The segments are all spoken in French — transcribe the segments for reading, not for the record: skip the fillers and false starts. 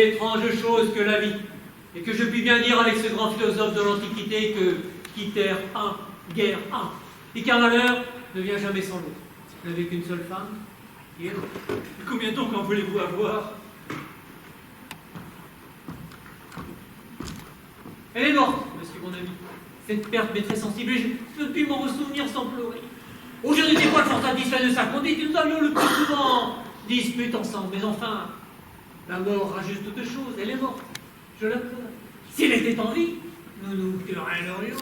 étrange chose que la vie, et que je puis bien dire avec ce grand philosophe de l'Antiquité que qui terre un, guerre un, et qu'un malheur ne vient jamais sans l'autre. Vous n'avez qu'une seule femme, qui est l'autre. Combien donc en voulez-vous avoir? Elle est morte, monsieur mon ami. Cette perte m'est très sensible et je ne puis m'en ressouvenir sans pleurer. Oh, je n'étais pas fort satisfait de sa conduite, nous avions le plus souvent dispute ensemble, mais enfin, la mort rajuste toute chose, elle est morte, je la pleure. Si elle était en vie, nous nous querellerions.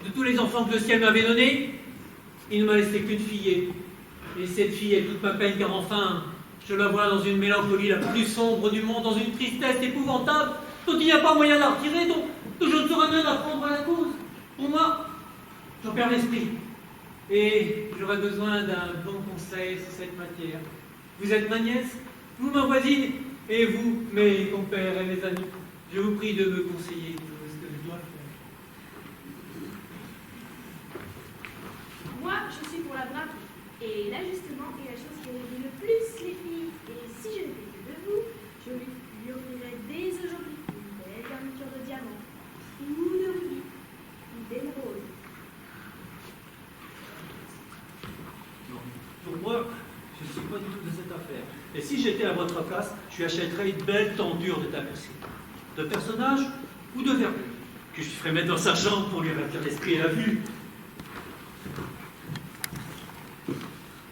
De tous les enfants que le ciel m'avait donnés, il ne m'a laissé qu'une fillette. Et cette fille est toute ma peine, car enfin, je la vois dans une mélancolie la plus sombre du monde, dans une tristesse épouvantable, dont il n'y a pas moyen d'en retirer, dont je ne saurais même apprendre la cause. Pour moi, j'en perds l'esprit. Et j'aurais besoin d'un bon conseil sur cette matière. Vous êtes ma nièce, vous ma voisine, et vous, mes compères et mes amis. Je vous prie de me conseiller de ce que je dois faire. Moi, je suis pour la braverie. Et l'ajustement est la chose qui réunit le plus les filles. Et si je n'étais que de vous, je lui offrirais dès aujourd'hui une belle garniture de diamants, ou de rubis, ou d'émeraudes. Pour moi, je ne suis pas du tout de cette affaire. Et si j'étais à votre place, je lui achèterais une belle tendure de tapisserie, de personnage ou de verdure, que je ferais mettre dans sa chambre pour lui ravir l'esprit et la vue.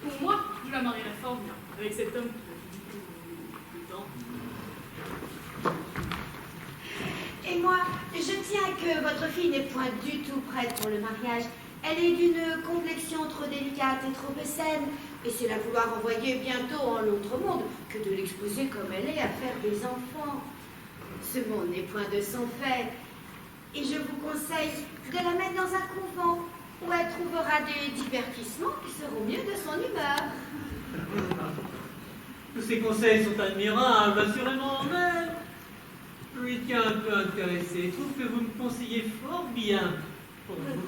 Pour moi, je la marierais fort bien, avec cet homme qui va tout temps. Et moi, je tiens que votre fille n'est point du tout prête pour le mariage. Elle est d'une complexion trop délicate et trop saine, et c'est la vouloir envoyer bientôt en l'autre monde que de l'exposer comme elle est à faire des enfants. Ce monde n'est point de son fait, et je vous conseille de la mettre dans un couvent où elle trouvera des divertissements qui seront mieux de son humeur. Tous ces conseils sont admirables, assurément, mais je lui tiens un peu intéressé. Je trouve que vous me conseillez fort bien pour vous.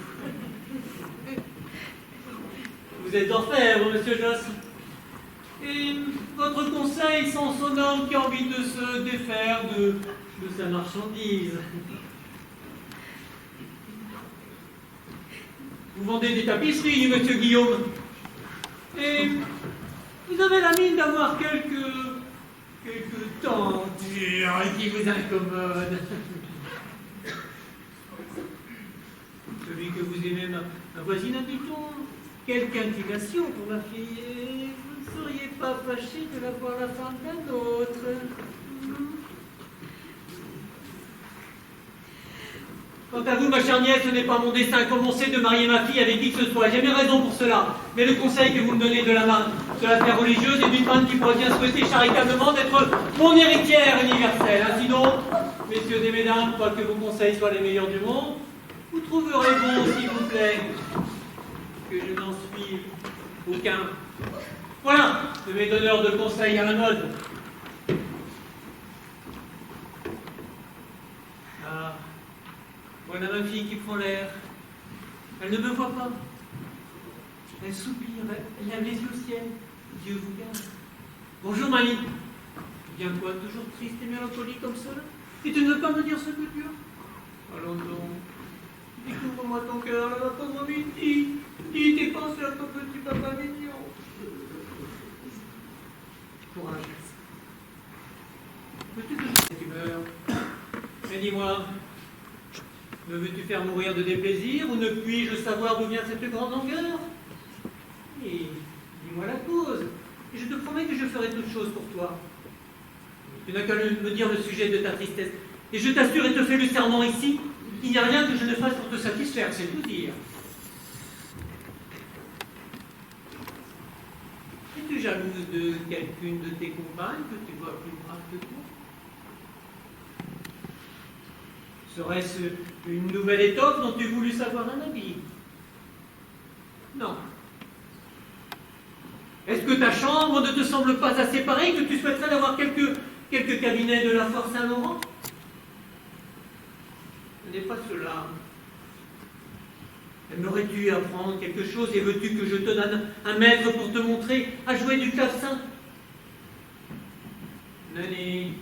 Vous êtes d'enfer, monsieur Joss. Et votre conseil sans son homme qui a envie de se défaire de sa marchandise. Vous vendez des tapisseries, monsieur Guillaume. Et vous avez la mine d'avoir quelques tentures qui vous incommodent. Celui que vous aimez, ma voisine, a dit-on, quelque inclination pour ma fille, et vous ne seriez pas fâché de la voir la femme d'un autre. Quant à vous, ma chère nièce, ce n'est pas mon dessein commencer de marier ma fille avec qui que ce soit. J'ai mes raisons pour cela. Mais le conseil que vous me donnez de la faire religieuse est d'une femme qui pourrait bien souhaiter charitablement d'être mon héritière universelle. Ainsi donc, messieurs et mesdames, quoique vos conseils soient les meilleurs du monde, vous trouverez bon, s'il vous plaît, que je n'en suive aucun. Voilà, de mes donneurs de conseils à la mode. Ah, voilà ma fille qui prend l'air. Elle ne me voit pas. Elle soupire, elle lève les yeux au ciel. Dieu vous garde. Bonjour, Mani. Bien quoi, toujours triste et mélancolique comme cela? Et tu ne veux pas me dire ce que tu as? Allons donc. Découvre-moi ton cœur, la pauvre Midi. Dis tes pensées à ton petit papa mignon. Courage. Veux-tu que je cette humeur? Mais dis-moi, me veux-tu faire mourir de déplaisir ou ne puis-je savoir d'où vient cette grande langueur? Et dis-moi la cause, et je te promets que je ferai toute chose pour toi. Tu n'as qu'à me dire le sujet de ta tristesse, et je t'assure et te fais le serment ici, il n'y a rien que je ne fasse pour te satisfaire, c'est tout dire. Es-tu jalouse de quelqu'une de tes compagnes que tu vois plus brave que toi? Serait-ce une nouvelle étoffe dont tu voulus savoir un habit? Non. Est-ce que ta chambre ne te semble pas assez pareille que tu souhaiterais d'avoir quelques cabinets de la Force Saint-Laurent? Ce n'est pas cela. Aimerais-tu apprendre quelque chose et veux-tu que je te donne un maître pour te montrer à jouer du clavecin? Nanny,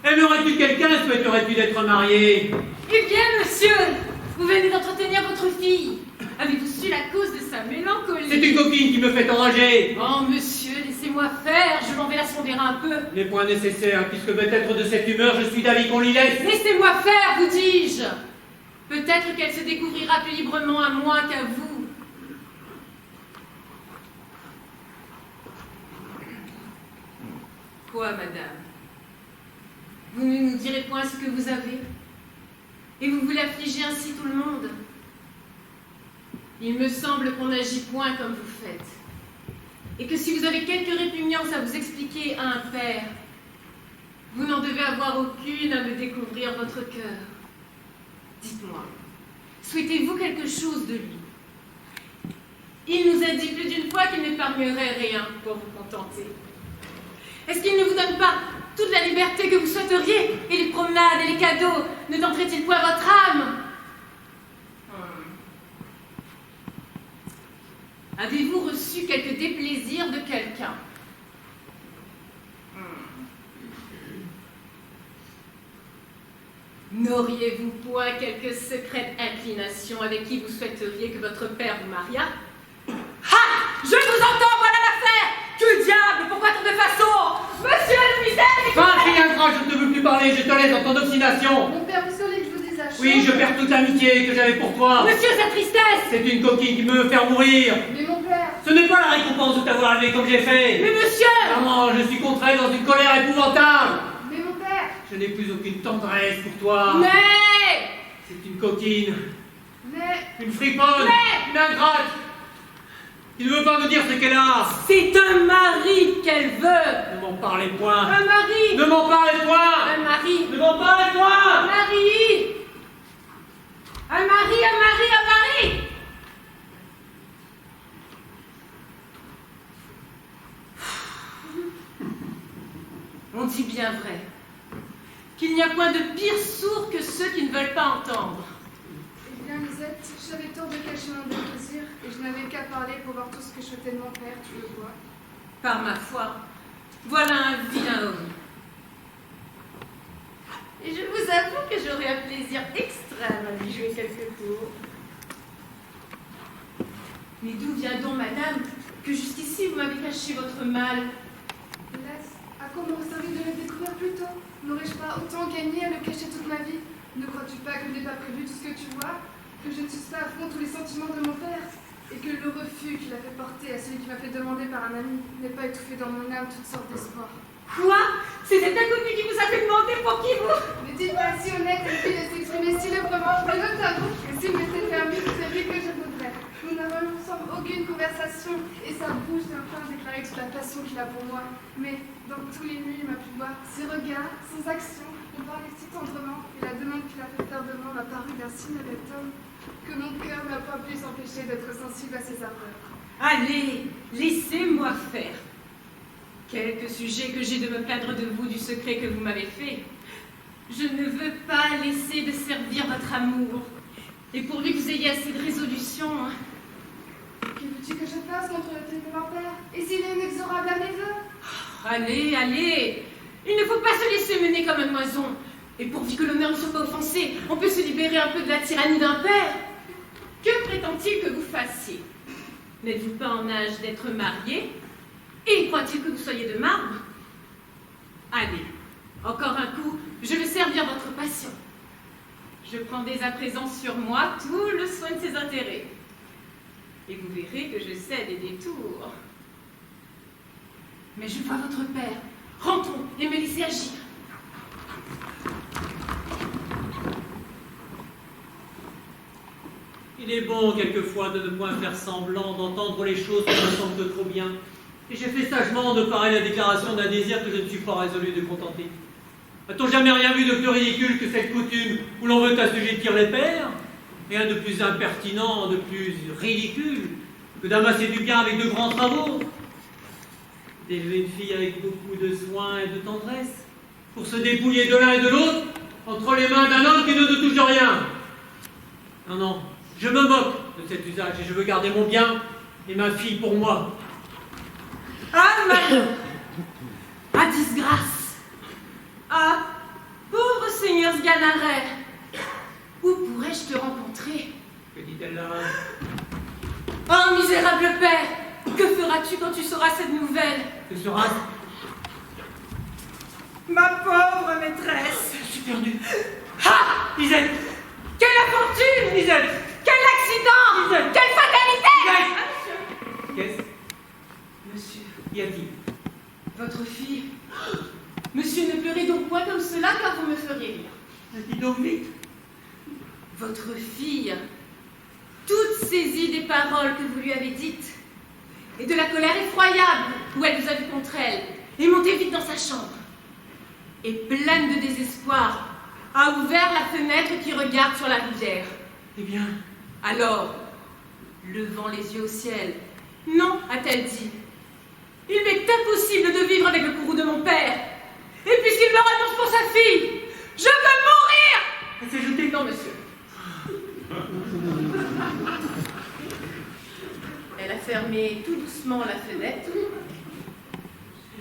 Aimerais-tu quelqu'un? Souhaiterais-tu d'être marié? Eh bien, monsieur, vous venez d'entretenir votre fille. Avez-vous su la cause de sa mélancolie? C'est une coquine qui me fait enrager. Oh, monsieur, laissez-moi faire, je m'en vais la sonder un peu. Les points nécessaires, puisque peut-être de cette humeur, je suis d'avis qu'on l'y laisse. Laissez-moi faire, vous dis-je. Peut-être qu'elle se découvrira plus librement à moi qu'à vous. Quoi, madame? Vous ne nous direz point ce que vous avez? Et vous voulez affliger ainsi tout le monde? Il me semble qu'on n'agit point comme vous faites. Et que si vous avez quelque répugnance à vous expliquer à un père, vous n'en devez avoir aucune à me découvrir votre cœur. Dites-moi, souhaitez-vous quelque chose de lui? Il nous a dit plus d'une fois qu'il n'épargnerait rien pour vous contenter. Est-ce qu'il ne vous donne pas toute la liberté que vous souhaiteriez? Et les promenades et les cadeaux ne tenteraient-ils point votre âme? Avez-vous reçu quelque déplaisir de quelqu'un? N'auriez-vous point quelque secrète inclination avec qui vous souhaiteriez que votre père vous mariât? Ha! Je vous entends, voilà l'affaire! Que diable! Pourquoi tant de façon? Monsieur le misère! Fin, fille ingrat, je ne te veux plus parler, je te laisse dans ton obstination. Mon père, vous savez que je vous dise la chose. Oui, je perds toute l'amitié que j'avais pour toi. Monsieur, sa tristesse! C'est une coquine qui me veut faire mourir. Mais mon père, Ce n'est pas la récompense de t'avoir élevé comme j'ai fait. Mais monsieur! Maman, je suis contraint dans une colère épouvantable. mais mon père, Je n'ai plus aucune tendresse pour toi. Mais! C'est une coquine, mais, une friponne, une ingrate. Il ne veut pas me dire ce qu'elle a. C'est un mari qu'elle veut! Ne m'en parlez point. Un mari! Ne m'en parlez point. Un mari! Ne m'en parlez Un point. mari! Un mari, un mari, un mari! On dit bien vrai qu'il n'y a point de pire sourds que ceux qui ne veulent pas entendre. eh bien, Lisette, j'avais tort de cacher mon déplaisir et je n'avais qu'à parler pour voir tout ce que je souhaitais de mon père, tu le vois. Par ma foi, voilà un vilain homme. Et je vous avoue que j'aurais un plaisir extrême à lui jouer quelques tours. Mais d'où vient donc, madame, que jusqu'ici vous m'avez caché votre mal? Laisse, à quoi m'aurait servi de le découvrir plus tôt? N'aurais-je pas autant gagné à le cacher toute ma vie? Ne crois-tu pas que je n'ai pas prévu tout ce que tu vois? Que je ne suis pas à fond tous les sentiments de mon père? Et que le refus qu'il a fait porter à celui qui m'a fait demander par un ami n'ait pas étouffé dans mon âme toutes sortes d'espoirs? Quoi? C'est cet inconnu qui vous a fait demander pour qui vous? N'est-il pas si honnête et puis de s'exprimer si librement? Mais je t'avoue que s'il m'était permis, c'est lui que je voudrais. Nous n'avons ensemble aucune conversation et sa bouche n'a pas déclaré toute la passion qu'il a pour moi. Mais dans tous les nuits, il m'a pu voir ses regards, ses actions, on parlait si tendrement et la demande qu'il a fait faire de moi m'a paru d'un si honnête homme que mon cœur n'a pas pu s'empêcher d'être sensible à ses ardeurs. Allez, laissez-moi faire. Quelque sujet que j'ai de me plaindre de vous du secret que vous m'avez fait. Je ne veux pas laisser de servir votre amour. Et pourvu que vous ayez assez de résolution. Que veux-tu que je fasse contre le de mon père? Et s'il est inexorable à mes vœux? Allez, allez. Il ne faut pas se laisser mener comme un oison. Et pourvu que l'honneur ne soit pas offensé, on peut se libérer un peu de la tyrannie d'un père. Que prétend-il que vous fassiez? N'êtes-vous pas en âge d'être marié? Et croit-il que vous soyez de marbre? Allez, encore un coup, je veux servir votre passion. Je prends dès à présent sur moi tout le soin de ses intérêts. Et vous verrez que je sais des détours. Mais je vois votre père. Rentrons et me laissez agir. Il est bon quelquefois de ne point faire semblant d'entendre les choses qui me semblent trop bien. Et j'ai fait sagement de parer la déclaration d'un désir que je ne suis pas résolu de contenter. A-t-on jamais rien vu de plus ridicule que cette coutume où l'on veut assujettir les pères? Rien de plus impertinent, de plus ridicule que d'amasser du bien avec de grands travaux, d'élever une fille avec beaucoup de soin et de tendresse, pour se dépouiller de l'un et de l'autre entre les mains d'un homme qui ne nous touche rien. Non, non, je me moque de cet usage et je veux garder mon bien et ma fille pour moi. Ah, malheur! Ah, disgrâce! Ah, monseigneur Sganarelle. Où pourrais-je te rencontrer? Que dit-elle là? Oh, misérable père! Que feras-tu quand tu sauras cette nouvelle? Que sera-ce? Ma pauvre maîtresse! Je suis perdu. Ah! Lisette! Quelle infortune! Lisette! Quel accident! Lisette! Quelle fatalité! Qu'est-ce Monsieur, y a-t-il? votre fille. Monsieur, ne pleurez donc point comme cela, car vous me feriez rire. Dis donc vite. Votre fille, toute saisie des paroles que vous lui avez dites, et de la colère effroyable où elle vous a vu contre elle, est montée vite dans sa chambre, et pleine de désespoir, a ouvert la fenêtre qui regarde sur la rivière. Eh bien, Alors, levant les yeux au ciel, non, a-t-elle dit, il m'est impossible de vivre avec le courroux de mon père, et puisqu'il me renonce pour sa fille, je veux mourir! elle s'est jetée. Non, monsieur. Elle a fermé tout doucement la fenêtre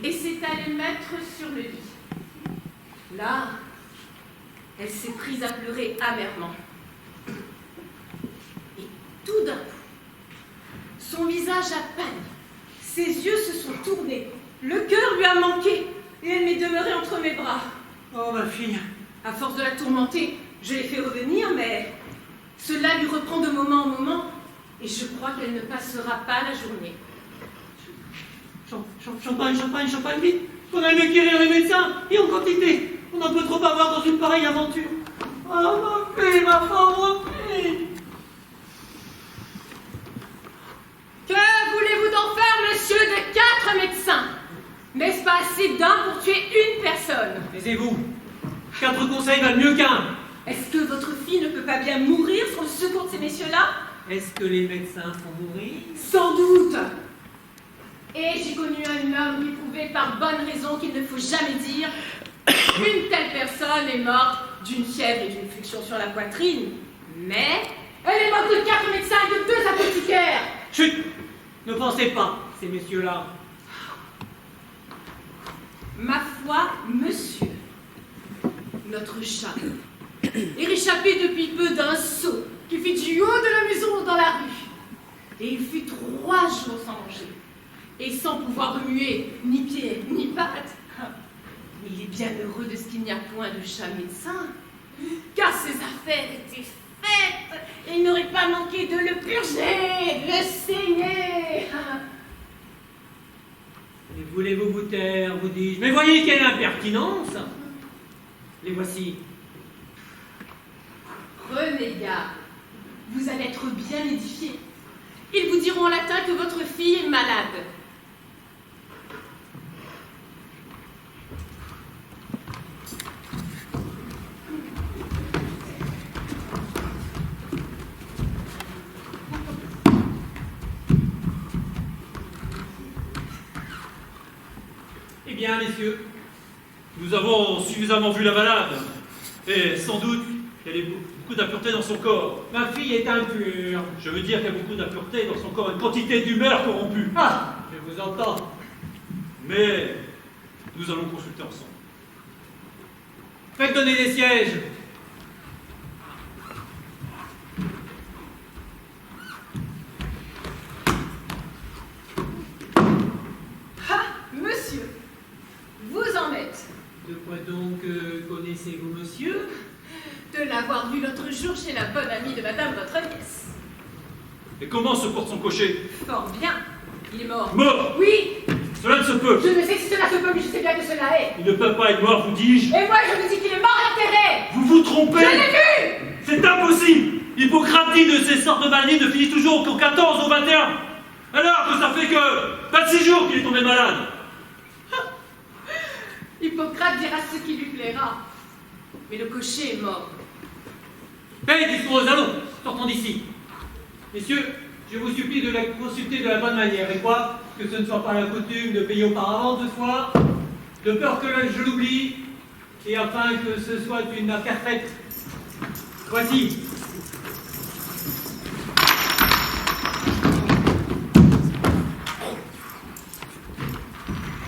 et s'est allée mettre sur le lit. Là, elle s'est prise à pleurer amèrement. Et tout d'un coup, son visage a pâli, ses yeux se sont tournés, le cœur lui a manqué et elle m'est demeurée entre mes bras. Oh, ma fille. À force de la tourmenter, je l'ai fait revenir, mais cela lui reprend de moment en moment, et je crois qu'elle ne passera pas la journée. Champagne, vite. On a mieux guérir les médecins, et en quantité. On en peut trop avoir dans une pareille aventure. Oh, ma fille, ma pauvre fille. Que voulez-vous donc faire, monsieur, de 4 médecins? N'est-ce pas assez d'un pour tuer une personne? Taisez-vous. 4 conseils valent mieux qu'un. Est-ce que votre fille ne peut pas bien mourir sans le secours de ces messieurs-là? Est-ce que les médecins font mourir? Sans doute. Et j'ai connu un homme qui prouvait par bonne raison qu'il ne faut jamais dire une telle personne est morte d'une fièvre et d'une fluxion sur la poitrine. Mais elle est morte de 4 médecins et de 2 apothicaires. Chut! Ne pensez pas, ces messieurs-là. Ma foi, monsieur, notre chat est réchappé depuis peu d'un saut qui fit du haut de la maison dans la rue. Et il fut 3 jours sans manger et sans pouvoir remuer ni pieds ni pattes. Mais il est bien heureux de ce qu'il n'y a point de chat médecin, car ses affaires étaient faites et il n'aurait pas manqué de le purger, de le saigner. Et voulez-vous vous taire, vous dis-je? Mais voyez quelle impertinence! Les voici. Prenez garde, vous allez être bien édifiés. Ils vous diront en latin que votre fille est malade. Eh bien, messieurs, Nous avons suffisamment vu la malade, et sans doute qu'elle a beaucoup d'impureté dans son corps. ma fille est impure. Je veux dire qu'il y a beaucoup d'impureté dans son corps, une quantité d'humeur corrompue. Ah, je vous entends. Mais nous allons consulter ensemble. Faites donner des sièges. Ah, monsieur, vous en êtes. De quoi donc connaissez-vous, monsieur? De l'avoir vu l'autre jour chez la bonne amie de madame votre nièce. Et comment se porte son cocher? Fort bien. Il est mort. Mort! Oui, Cela ne se peut! je ne sais si cela se peut, mais je sais bien que cela est. Il ne peut pas être mort, vous dis-je! Et moi, je vous dis qu'il est mort et enterré. Vous vous trompez! Je l'ai vu. C'est impossible! Hippocrate dit de ces sortes de maladies ne finissent toujours qu'au 14 au 21! Alors que ça fait que 26 jours qu'il est tombé malade! Hippocrate dira ce qui lui plaira. Mais le cocher est mort. Faites discours aux allons, sortons d'ici. Messieurs, je vous supplie de la consulter de la bonne manière. Et quoi? Que ce ne soit pas la coutume de payer auparavant 2 fois, de peur que je l'oublie, et afin que ce soit une affaire faite. Voici.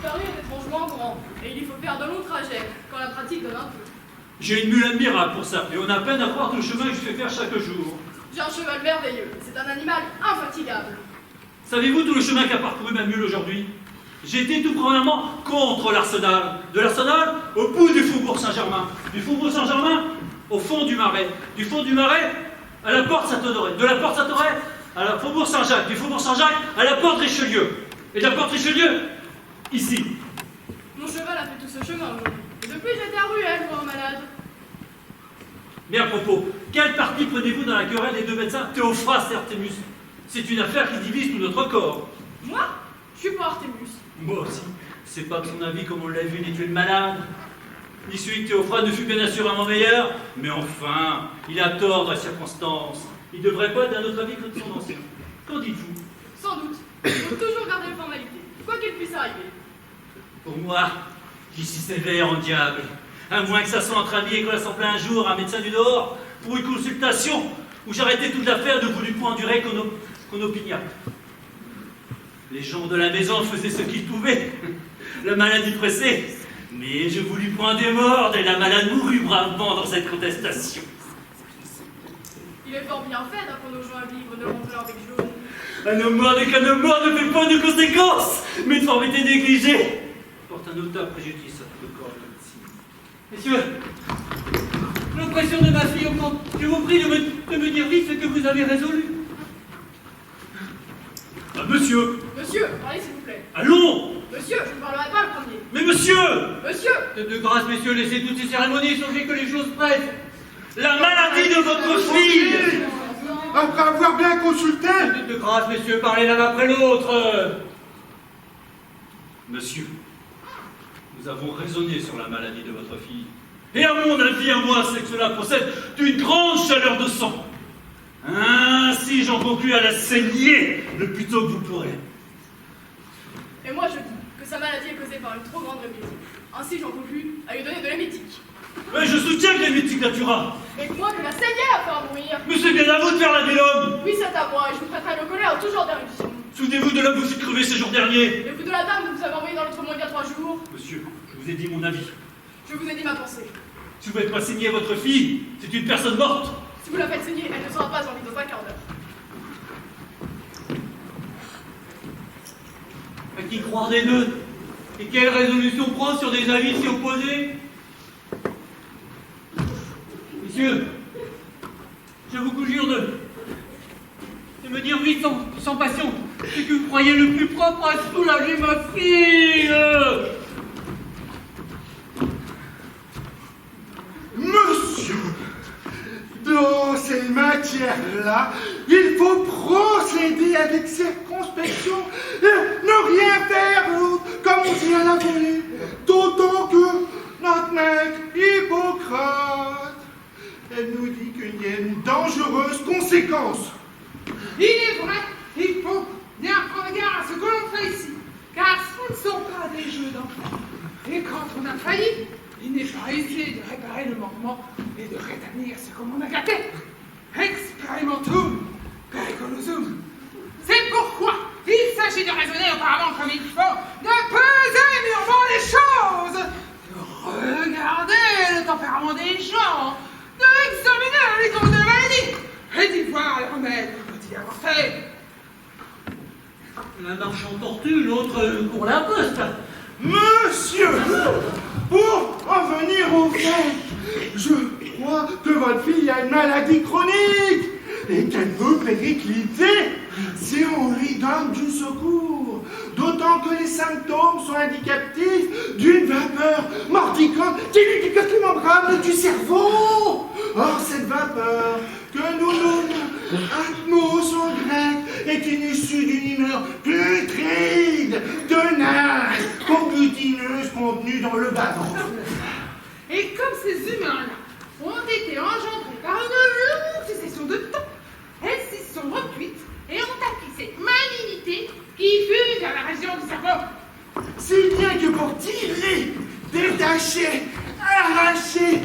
Paris est étrangement grand, et il y faut faire de longs trajets, quand la pratique donne un peu. J'ai une mule admirable pour ça, et on a peine à croire tout le chemin que je fais faire chaque jour. J'ai un cheval merveilleux. C'est un animal infatigable. Savez-vous tout le chemin qu'a parcouru ma mule aujourd'hui? J'ai été tout premièrement contre l'Arsenal. De l'Arsenal au bout du faubourg Saint-Germain. Du faubourg Saint-Germain au fond du Marais. Du fond du Marais à la porte Saint-Honoré. De la porte Saint-Honoré à la faubourg Saint-Jacques. Du faubourg Saint-Jacques à la porte Richelieu. Et de la porte Richelieu, ici. Mon cheval a fait tout ce chemin aujourd'hui. Et depuis, j'étais à Ruelle pour un malade. Mais à propos, quel parti prenez-vous dans la querelle des deux médecins Théophraste et Artémus? C'est une affaire qui divise tout notre corps. Moi, je suis pour Artémus. Moi aussi. C'est pas de son avis comme on l'a vu ni tuer le malade. Ni celui de Théophraste ne fut bien assurément meilleur. Mais enfin, il a tort dans la circonstance. Il devrait pas être d'un autre avis que de son ancien. Qu'en dites-vous? Sans doute. Il faut toujours garder les formalités, quoi qu'il puisse arriver. Pour moi, j'y suis sévère en diable. À moins que ça soit entre amis et qu'on assemble un jour un médecin du Nord pour une consultation où j'arrêtais toute l'affaire, ne voulut point endurer qu'on opiniât. Les gens de la maison faisaient ce qu'ils pouvaient. La maladie pressait, mais je voulus point des morts et la malade mourut bravement dans cette contestation. Il est fort bien fait d'apprendre aux gens à vivre de lenteur avec jaune. Un homme mort dès qu'un homme mort ne fait pas de conséquences, mais de formalité négligée porte un notable préjudice à tout le corps de médecine. Messieurs, l'oppression de ma fille augmente. Je vous prie de me dire vite ce que vous avez résolu. Ah, monsieur! Monsieur, parlez s'il vous plaît. Allons! Monsieur, je ne parlerai pas le premier. Mais monsieur! Monsieur! De grâce, messieurs, laissez toutes ces cérémonies, songez que les choses pressent. La maladie de votre fille! Après avoir bien consulté, De grâce, messieurs, parlez l'un après l'autre. Monsieur, nous avons raisonné sur la maladie de votre fille. Et à mon avis, à moi, c'est que cela procède d'une grande chaleur de sang. Ainsi, j'en conclus à la saigner le plus tôt que vous pourrez. Et moi, je dis que sa maladie est causée par une trop grande répétition. Ainsi, j'en conclus à lui donner de l'émétique. Mais je soutiens que l'émétique natura. Et que moi, que la saignée à faire mourir. Mais c'est bien à vous de faire la belle homme. Oui, c'est à moi, et je vous prêterai le colère toujours d'érudition. Souvenez-vous de l'homme que vous faites crever ces jours derniers. Et vous de la dame que vous avez envoyée dans l'autre monde il y a 3 jours. Monsieur, je vous ai dit mon avis. Je vous ai dit ma pensée. Si vous ne faites pas saigner votre fille, c'est une personne morte. Si vous la faites saigner, elle ne sera pas en vie dans un quart d'heure. À qui croire des deux? Et quelle résolution prendre sur des avis si opposés? Messieurs, je vous conjure de me dire vite sans passion ce que vous croyez le plus propre à soulager ma fille. monsieur, dans ces matières-là, il faut procéder avec circonspection et ne rien faire comme on dit à la volée. D'autant que notre maître Hippocrate, elle nous dit qu'il y a une dangereuse conséquence. Il est vrai, il faut bien prendre garde à ce que l'on fait ici, car ce ne sont pas des jeux d'enfants. Et quand on a failli, il n'est pas aisé de réparer le manquement et de rétablir ce que l'on a gâté. Experimentum periculosum. C'est pourquoi il s'agit de raisonner auparavant comme il faut, de peser mûrement les choses, de regarder le tempérament des gens, d'examiner les causes de la maladie et d'y voir les remèdes qu'on peut y apporter. L'un marche en tortue, l'autre court la poste. Monsieur, pour en venir au fait, je crois que votre fille a une maladie chronique et qu'elle veut péricliter si on lui donne du secours. D'autant que les symptômes sont indicatifs d'une vapeur morticone qui lui picote les membranes du cerveau. Or, cette vapeur que nous nommons atmos en grec est une issue d'une humeur putride, tenace, combutineuse contenue dans le bas-ventre. Et comme ces humains-là ont été engendrés par une longue succession de temps, elles s'y sont recuites et ont acquis cette malignité qui fuse vers la région du cerveau. Si bien que pour tirer, détacher, arracher,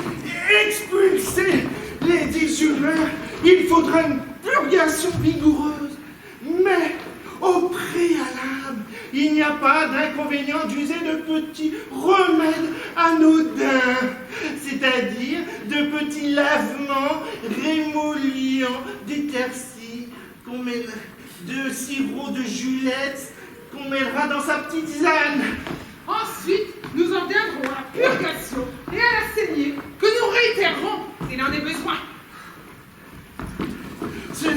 expulser les dishumeurs, il faudra une purgation vigoureuse. Mais au préalable, il n'y a pas d'inconvénient d'user de petits remèdes anodins, c'est-à-dire petit lavement rémolliant d'éclaircies qu'on met de sirop de Julette qu'on mêlera dans sa petite tisane. Ensuite, nous en viendrons à la purgation et à la saignée que nous réitérerons s'il en est besoin. Ce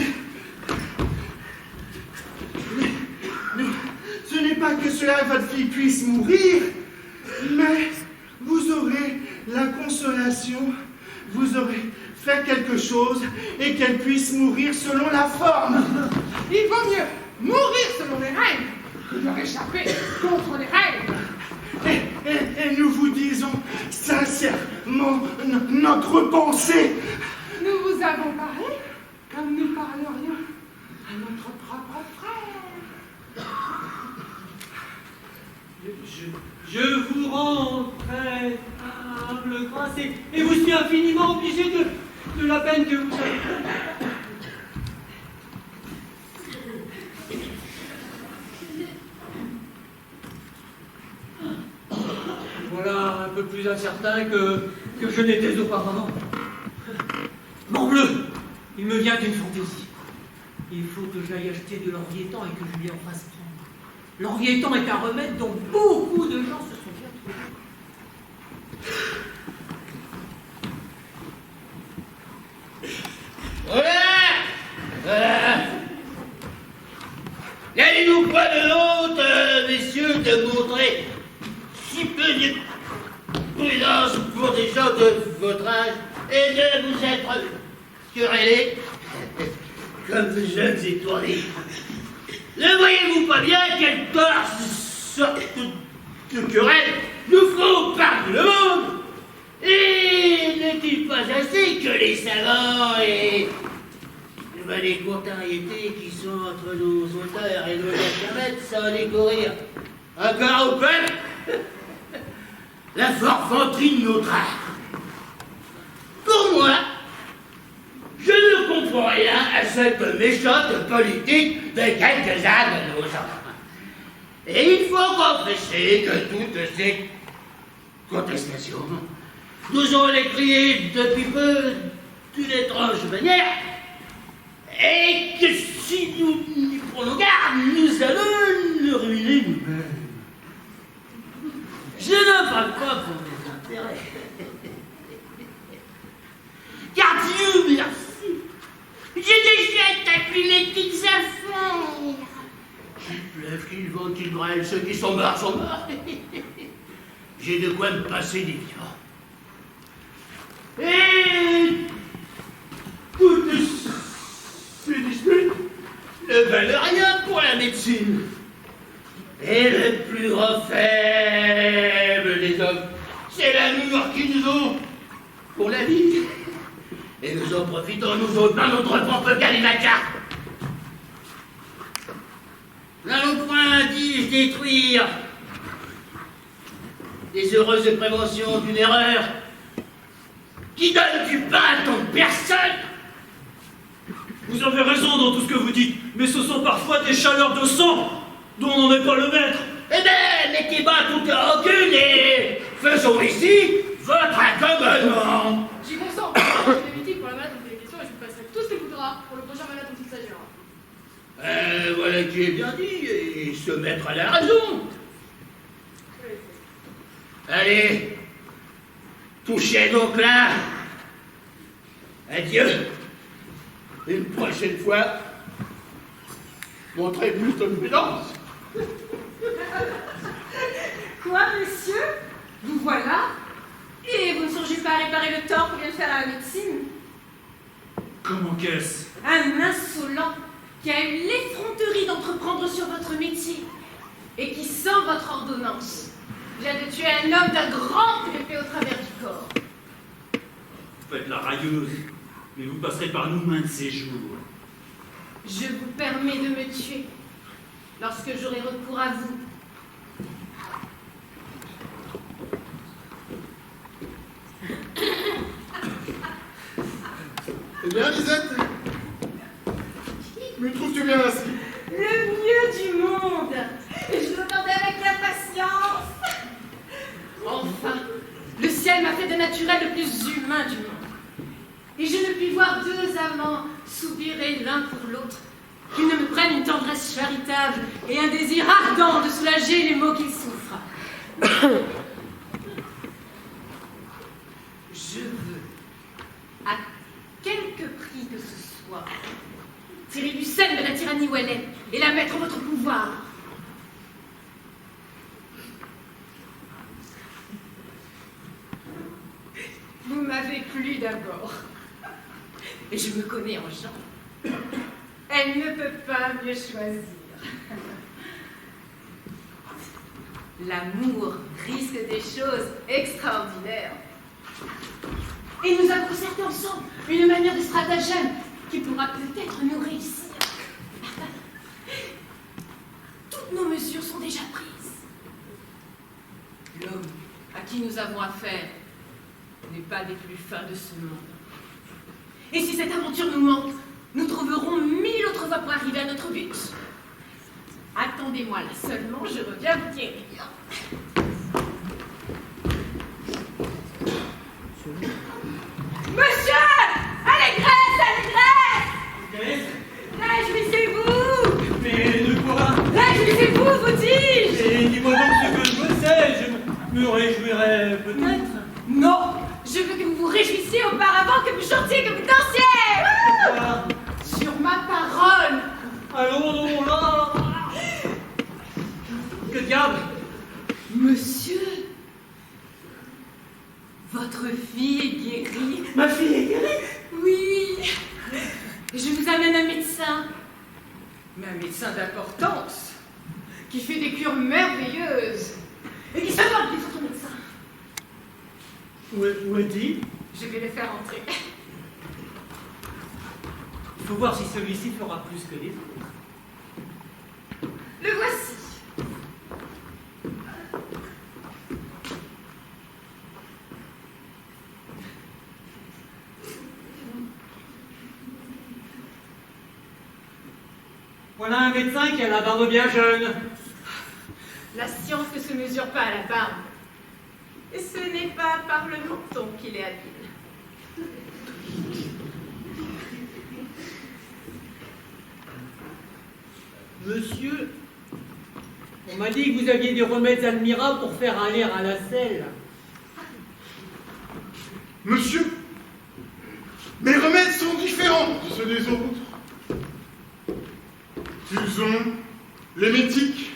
n'est pas que cela, votre fille puisse mourir, mais vous aurez la consolation, vous aurez fait quelque chose et qu'elle puisse mourir selon la forme. Il vaut mieux mourir selon les règles que de réchapper contre les règles. Et nous vous disons sincèrement notre pensée. Nous vous avons parlé comme nous parlerions à notre propre frère. Je vous rends très humble grâce et vous suis infiniment obligé de la peine que vous avez. Voilà un peu plus incertain que je n'étais auparavant. Morbleu, il me vient une fantaisie. Il faut que j'aille acheter de l'orviétan et que je lui en fasse prendre. L'orviétan est un remède dont beaucoup de gens se sont bien trouvés. Voilà. N'allez-nous pas de honte, messieurs, de montrer si peu de prudence pour des gens de votre âge et de vous être querellés comme de jeunes étoilés. Ne voyez-vous pas bien quelle sorte de querelle nous feront perdre le monde? Et n'est-il pas assez que les savants et les contrariétés qui sont entre nos auteurs et nos interprètes sans découvrir encore au peuple la forfanterie de notre art? Pour moi, je ne comprends rien à cette méchante politique de quelques-uns de nos enfants. Et il faut confesser que toutes ces contestations nous ont décrié depuis peu d'une étrange manière, et que si nous n'y prenons garde, nous allons nous ruiner nous-mêmes. Je ne parle pas pour mes intérêts. Car Dieu merci, j'ai déjà établi mes petites affaires. Qu'il pleuve, qu'il vente, qu'il grêle, ceux qui sont morts sont morts. J'ai de quoi me passer des vivants. Et toutes ces disputes ne valent rien pour la médecine. Et le plus grand faible des hommes, c'est l'amour qu'ils ont pour la vie. Et nous en profitons, nous autres, dans notre propre galimacard. Nous n'allons point, dis-je, détruire les heureuses préventions d'une erreur qui donne du pain à tant de personnes. Vous avez raison dans tout ce que vous dites, mais ce sont parfois des chaleurs de sang dont on n'est pas le maître. Eh bien, mettez bas toute rancune et faisons ici votre accommodement. J'y consens. Je vais éviter pour la malade dont il est question et je vous passerai tout ce qu'il voudra pour le prochain malade dont il s'agira. Voilà qui est bien dit, et se mettre à la raison. Allez, touchez donc là. Adieu. Une prochaine fois, montrez plus de prudence. Quoi, monsieur? Vous voilà? Et vous ne songez pas à réparer le tort qu'on vient de faire à la médecine? Comment qu'est-ce? Un insolent qui a eu l'effronterie d'entreprendre sur votre métier et qui, sans votre ordonnance, vient de tuer un homme d'un grand épée au travers du corps. Vous faites la railleuse, mais vous passerez par nous main de ces jours. Je vous permets de me tuer lorsque j'aurai recours à vous. Eh bien, Lisette, me trouves-tu bien ainsi? Le mieux du monde! Je l'attendais avec impatience! Enfin, le ciel m'a fait de naturel le plus humain du monde. Et je ne puis voir deux amants soupirer l'un pour l'autre, qu'ils ne me prennent une tendresse charitable et un désir ardent de soulager les maux qu'ils souffrent. Je veux, à quelque prix que ce soit, tirer Lucène de la tyrannie où elle est et la mettre en votre pouvoir. Vous m'avez plu d'abord, et je me connais en gens. Elle ne peut pas mieux choisir. L'amour risque des choses extraordinaires. Et nous avons concerté ensemble une manière de stratagème qui pourra peut-être nous réussir. Toutes nos mesures sont déjà prises. L'homme à qui nous avons affaire n'est pas des plus fins de ce monde. Et si cette aventure nous manque, nous trouverons 1000 autres voies pour arriver à notre but. Attendez-moi là seulement, je reviens vous guérir. Monsieur! Allégresse! Allégresse! Réjouissez-vous! Mais de quoi? Réjouissez-vous, vous dis-je! Et dis-moi donc ce que je sais, je me réjouirais peut-être. Non! Je veux que vous vous réjouissiez auparavant, que vous chantiez, que vous dansiez! Sur ma parole! Allons, là! Que diable? Monsieur, votre fille est guérie. Ma fille est guérie? Oui. Je vous amène un médecin. Mais un médecin d'importance, qui fait des cures merveilleuses. Et qui s'adore plus votre médecin. Où est-il? Je vais le faire entrer. Il faut voir si celui-ci fera plus que les autres. Le voici. Voilà un médecin qui a la barbe bien jeune. La science ne se mesure pas à la barbe. Et ce n'est pas par le menton qu'il est habile. Monsieur, on m'a dit que vous aviez des remèdes admirables pour faire aller à la selle. Monsieur, mes remèdes sont différents de ceux des autres. Ils ont l'émétique,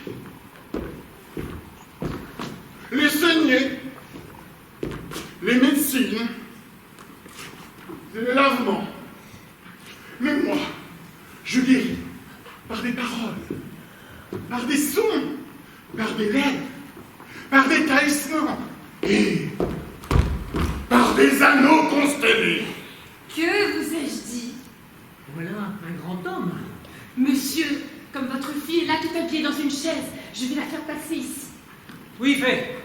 les saignées, les médecines et les lavements. Mais moi, je guéris par des paroles, par des sons, par des lèvres, par des talismans et par des anneaux constellés. Que vous ai-je dit? Voilà un grand homme. Monsieur, comme votre fille est là tout habillée dans une chaise, je vais la faire passer ici. Oui, fait.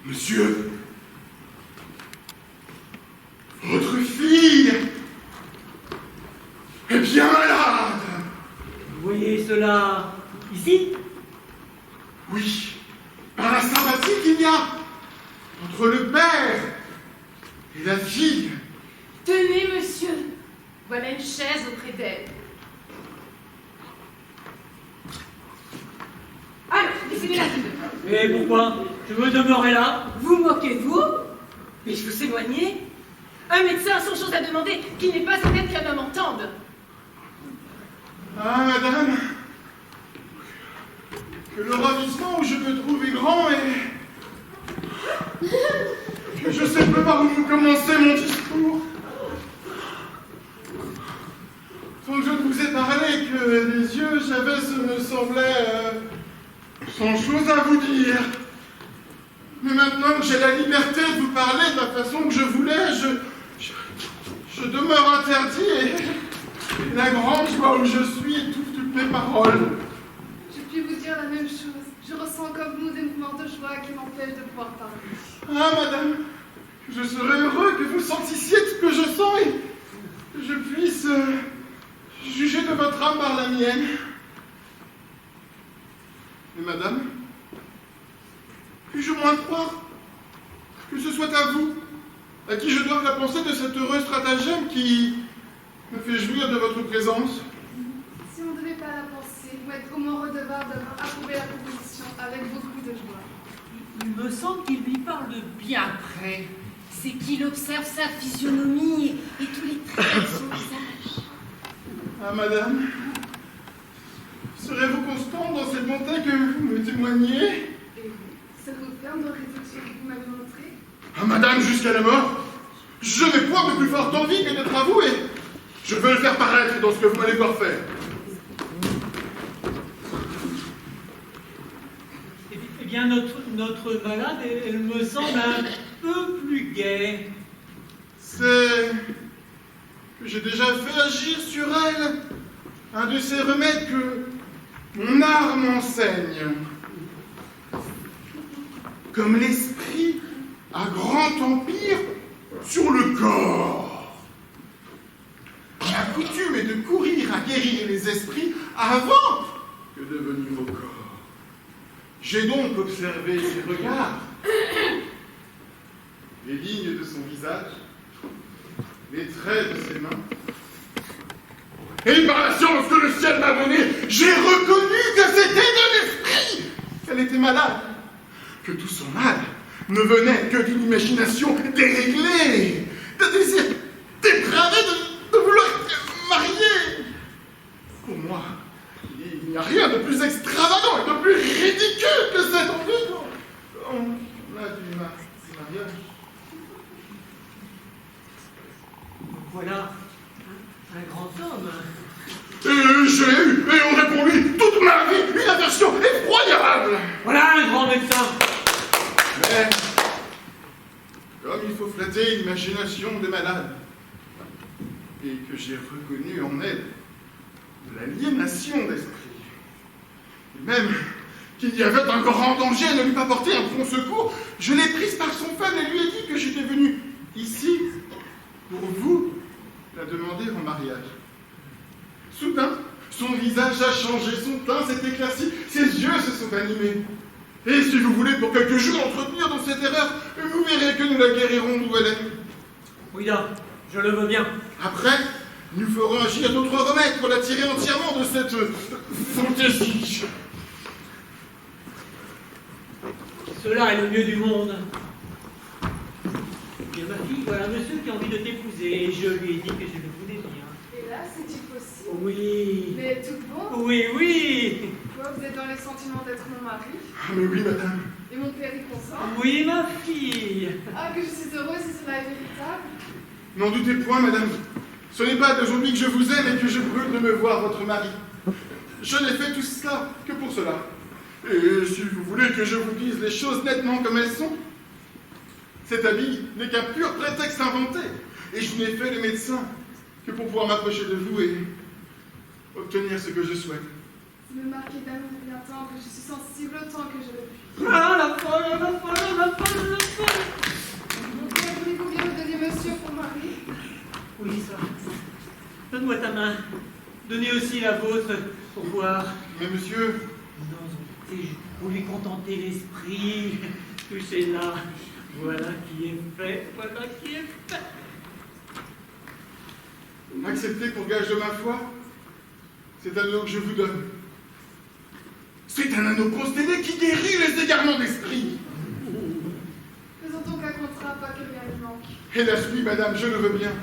Monsieur, votre fille est bien malade. Vous voyez cela ici? Oui, par la sympathie qu'il y a entre le père et la fille. Tenez, monsieur, voilà une chaise auprès d'elle. Alors, décidez-la tous deux. Et pourquoi? Je me demeurer là? Vous moquez-vous? Puis-je vous éloigner? Un médecin a son chose à demander, qui n'est pas honnête qu'un homme entende. Ah, madame, que le ravissement où je me trouve est grand et je sais peu par où commencer mon discours. Quand je vous ai parlé que les yeux j'avais, ce me semblait sans chose à vous dire. Mais maintenant que j'ai la liberté de vous parler de la façon que je voulais, je demeure interdit et la grande joie où je suis étouffe toutes mes paroles. Je puis vous dire la même chose. Je ressens comme vous des mouvements de joie qui m'empêchent de pouvoir parler. Ah, madame, je serais heureux que vous sentissiez ce que je sens et que je puisse juger de votre femme par la mienne. Mais madame, puis-je au moins croire que ce soit à vous, à qui je dois la pensée de cet heureux stratagème qui me fait jouir de votre présence? Si on ne devait pas la penser, vous êtes au moins redevable d'avoir approuvé la proposition avec beaucoup de joie. Il me semble qu'il lui parle de bien près. C'est qu'il observe sa physionomie et tous les traits de son visage. Ah, madame, serez-vous constante dans ces bontés que vous me témoignez? Et vous, cette ferme de réflexion que vous m'avez montrée? Ah, madame, jusqu'à la mort, je n'ai point de plus forte envie que d'être à vous et je veux le faire paraître dans ce que vous m'allez voir faire. Eh bien, notre malade, elle me semble un peu plus gaie. C'est que j'ai déjà fait agir sur elle un de ces remèdes que mon art m'enseigne. Comme l'esprit a grand empire sur le corps. La coutume est de courir à guérir les esprits avant que de venir au corps. J'ai donc observé ses regards, les lignes de son visage, les traits de ses mains. Et par la science que le ciel m'a donnée, j'ai reconnu que c'était de l'esprit qu'elle était malade, que tout son mal ne venait que d'une imagination déréglée, d'un désir dépravé de vouloir marier. Pour moi, il n'y a rien de plus extravagant et de plus ridicule que cette envie. On a du mariage. Voilà un grand homme. Et j'ai eu, et aurait pour lui toute ma vie une aversion effroyable. Voilà un grand médecin. Mais, comme il faut flatter l'imagination des malades, et que j'ai reconnu en elle de l'aliénation d'esprit, et même qu'il y avait un grand danger à ne lui pas porter un prompt secours, je l'ai prise par son fan et lui ai dit que j'étais venu ici pour vous la demander en mariage. Soudain, son visage a changé, son teint s'est éclairci, ses yeux se sont animés. Et si vous voulez pour quelques jours entretenir dans cette erreur, vous verrez que nous la guérirons d'où elle est. Oui, là, je le veux bien. Après, nous ferons agir d'autres remèdes pour la tirer entièrement de cette fantaisie. Cela est le mieux du monde. Eh bien, ma fille, voilà monsieur qui a envie de t'épouser. Je lui ai dit que je le voulais bien. Et là, c'est-il possible? Oui. Mais tout bon? Oui, oui. Quoi, vous êtes dans les sentiments d'être mon mari? Ah, mais oui, madame. Et mon père y consent? Oui, ma fille. Ah, que je suis heureuse si cela est véritable. N'en doutez point, madame. Ce n'est pas d'aujourd'hui que je vous aime et que je brûle de me voir votre mari. Je n'ai fait tout cela que pour cela. Et si vous voulez que je vous dise les choses nettement comme elles sont, cet habit n'est qu'un pur prétexte inventé. Et je n'ai fait le médecin que pour pouvoir m'approcher de vous et obtenir ce que je souhaite. C'est me marquer d'amour bien tendre que je suis sensible autant que je le puis. Ah, la folle, la folle, la folle, la folle. Mon père, voulez-vous bien me donner monsieur pour mari? Oui, ça. Donne-moi ta main. Donnez aussi la vôtre pour voir. Mais monsieur... Non, c'est pour lui contenter l'esprit. Touchez-la. Voilà qui est fait. Voilà qui est fait. Acceptez pour gage de ma foi cet anneau que je vous donne. C'est un anneau constellé qui guérit les égarements d'esprit. Faisons donc un contrat, pas que rien lui manque. Hélas, oui, madame, je le veux bien.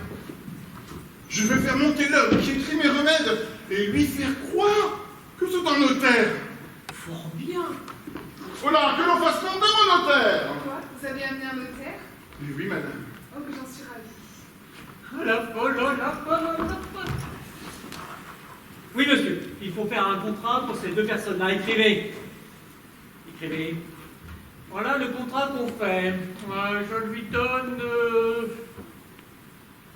Je vais faire monter l'homme qui écrit mes remèdes et lui faire croire que c'est un notaire. Fort bien. Voilà, que l'on fasse monter mon notaire. Quoi? Vous avez amené un notaire? Mais oui, madame. Oh, que j'en suis ravie. Ah, la folle, oh, la folle, oh, la folle. Oui, monsieur, il faut faire un contrat pour ces deux personnes-là. Écrivez. Écrivez. Voilà le contrat qu'on fait. Je lui donne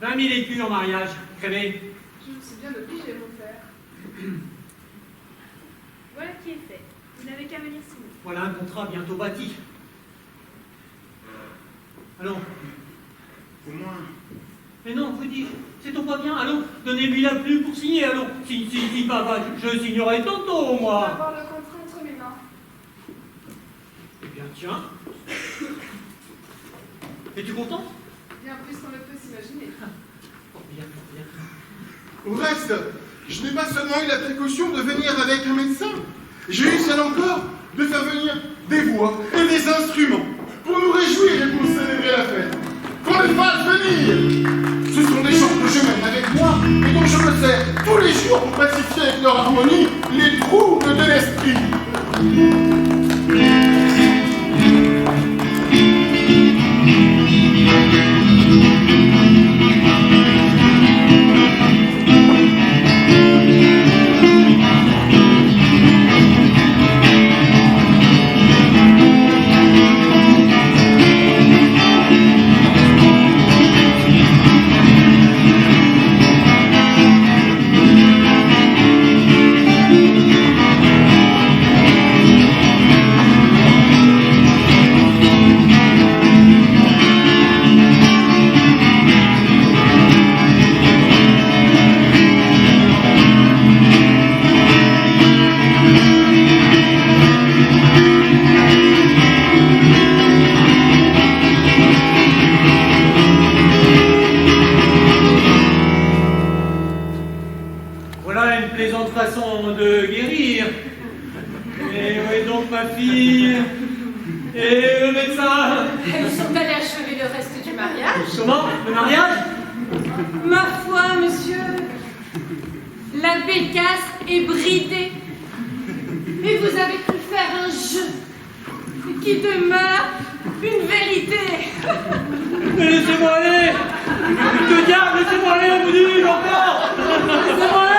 20 000 écus en mariage. Écrivez. Je me suis bien obligée, mon père. Voilà qui est fait. Vous n'avez qu'à venir signer. Voilà un contrat bientôt bâti. Allons. Au moins, Mais non, vous dites, c'est-on pas bien? Allons, donnez-lui la plume pour signer, allons. Si, papa, je signerai tantôt, Je vais moi. avoir le contrat entre mes mains. Eh bien, tiens. Es-tu content? Bien plus qu'on ne peut s'imaginer. Fort bien, fort bien. Au reste, je n'ai pas seulement eu la précaution de venir avec un médecin. J'ai eu celle encore de faire venir des voix et des instruments pour nous réjouir et pour célébrer la fête. Qu'on les fasse venir. Ce sont des chants que je mène avec moi et dont je me sers tous les jours pour pacifier avec leur harmonie les troubles de l'esprit. Voilà une plaisante façon de guérir. Et où est donc ma fille? Et le médecin? Ils sont allés achever le reste du mariage. Comment? Le mariage? Ma foi, monsieur, la bécasse est bridée. Et vous avez pu faire un jeu qui demeure une vérité. Mais laissez-moi aller! Que diable, laissez-moi aller, vous dites encore! Laissez-moi aller!